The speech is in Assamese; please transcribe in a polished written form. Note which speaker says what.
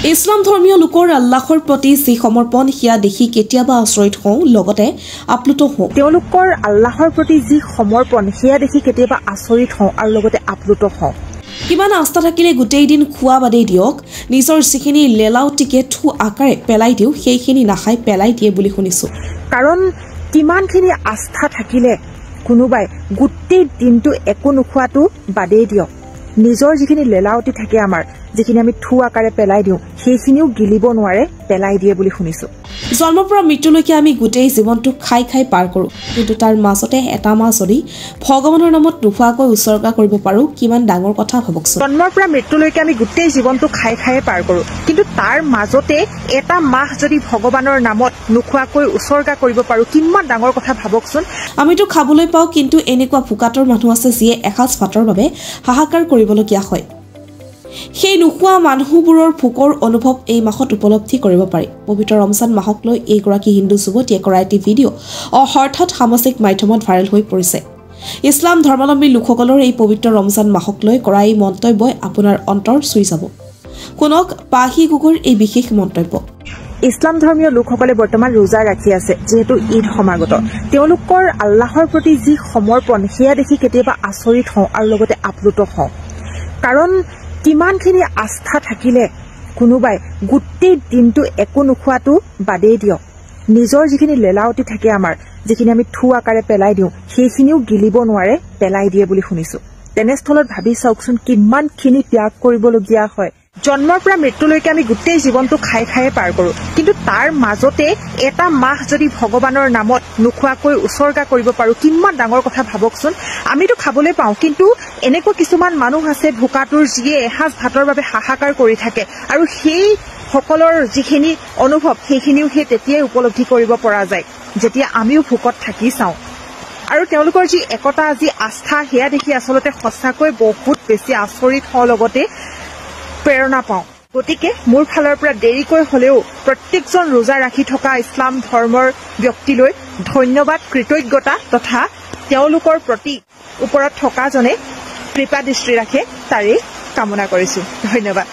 Speaker 1: ইছলাম ধৰ্মীয় লোকৰ আল্লাহৰ প্ৰতি যি সমৰ্পণ হিয়া দেখি কেতিয়াবা আচৰিত হওঁ লগতে আপ্লুত হওঁ
Speaker 2: তেওঁলোকৰ আল্লাহৰ প্ৰতি যি সমৰ্পণ হিয়া দেখি কেতিয়াবা আচৰিত হওঁ আৰু লগতে আপ্লুত হওঁ
Speaker 1: কিমান আস্থা থাকিলে গোটেই দিন খোৱা বাদেই দিয়ক নিজৰ যিখিনি লেলাউটিকে থু আকাৰে পেলাই দিও সেইখিনি নাখাই পেলাই দিয়ে বুলি শুনিছো
Speaker 2: কাৰণ কিমানখিনি আস্থা থাকিলে কোনোবাই গোটেই দিনটো একো নোখোৱাটো বাদেই দিয়ক নিজৰ যিখিনি লেলাউটি থাকে আমাৰ যিখিনি আমি থু আকাৰে পেলাই দিও সেইখিনিও গিলিব নোৱাৰে পেলাই দিয়ে বুলি শুনিছো
Speaker 1: জন্মৰ পৰা মৃত্যুলৈকে আমি গোটেই জীৱনটো খাই খাই পাৰ কৰো কিন্তু তাৰ মাজতে এটা মাহ যদি ভগৱানৰ নামত নোখোৱাকৈ উৎসৰ্গা কৰিব পাৰো কিমান ডাঙৰ কথা ভাবকচোন
Speaker 2: জন্মৰ পৰা মৃত্যুলৈকে আমি গোটেই জীৱনটো খাই খাই পাৰ কৰো কিন্তু তাৰ মাজতে এটা মাহ যদি ভগৱানৰ নামত নোখোৱাকৈ উৎসৰ্গা কৰিব পাৰো কিমান ডাঙৰ কথা ভাবকচোন
Speaker 1: আমিতো খাবলৈ পাও কিন্তু এনেকুৱা ভুকাতৰ মানুহ আছে যিয়ে এসাজ ভাতৰ বাবে হাহাকাৰ কৰিবলগীয়া হয় সেই নোখোৱা মানুহবোৰৰ ভোকৰ অনুভৱ এই মাহত উপলব্ধি কৰিব পাৰি পবিত্ৰ ৰমজান মাহক লৈ এইগৰাকী হিন্দু যুৱতীয়ে কৰা এটি ভিডিঅ' হঠাৎ সামাজিক মাধ্যমত ভাইৰেল হৈ পৰিছে ইছলাম ধৰ্মাৱলম্বী লোকসকলৰ এই পবিত্ৰ ৰমজান মাহক লৈ কৰা এই মন্তব্যই আপোনাৰ অন্তৰ চুই যাব কোনক পাহি গুগুৰ এই বিশেষ মন্তব্য
Speaker 2: ইছলাম ধৰ্মীয় লোকসকলে বৰ্তমান ৰোজা ৰাখি আছে যেহেতু ঈদ সমাগত তেওঁলোকৰ আল্লাহৰ প্ৰতি যি সমৰ্পণ হিয়া দেখি কেতিয়াবা আচৰিত হওঁ আৰু লগতে আপ্লুত হওঁ কাৰণ কিমানখিনি আস্থা থাকিলে কোনোবাই গোটেই দিনটো একো নোখোৱাটো বাদেই দিয়ক নিজৰ যিখিনি লেলাউটি থাকে আমাৰ যিখিনি আমি থু আকাৰে পেলাই দিও সেইখিনিও গিলিব নোৱাৰে পেলাই দিয়ে বুলি শুনিছো তেনেস্থলত ভাবি চাওকচোন কিমানখিনি ত্যাগ কৰিবলগীয়া হয় জন্মৰ পৰা মৃত্যুলৈকে আমি গোটেই জীৱনটো খাই খাই পাৰ কৰো কিন্তু তাৰ মাজতে এটা মাহ যদি ভগৱানৰ নামত নোখোৱাকৈ উৎসৰ্গা কৰিব পাৰো কিমান ডাঙৰ কথা ভাবকচোন আমিতো খাবলৈ পাওঁ কিন্তু এনেকুৱা কিছুমান মানুহ আছে ভুকাটোৰ যিয়ে এসাজ ভাতৰ বাবে হাহাকাৰ কৰি থাকে আৰু সেই সকলৰ যিখিনি অনুভৱ সেইখিনিও সেই তেতিয়াই উপলব্ধি কৰিব পৰা যায় যেতিয়া আমিও ভোকত থাকি চাওঁ আৰু তেওঁলোকৰ যি একতা যি আস্থা সেয়া দেখি আচলতে সঁচাকৈ বহুত বেছি আচৰিত হওঁ লগতে প্ৰেৰণা পাওঁ গতিকে মোৰ ফালৰ পৰা দেৰিকৈ হলেও প্ৰত্যেকজন ৰোজা ৰাখি থকা ইছলাম ধৰ্মৰ ব্যক্তিলৈ ধন্যবাদ কৃতজ্ঞতা তথা তেওঁলোকৰ প্ৰতি ওপৰত থকাজনে কৃপা দৃষ্টি ৰাখে তাৰে কামনা কৰিছো ধন্যবাদ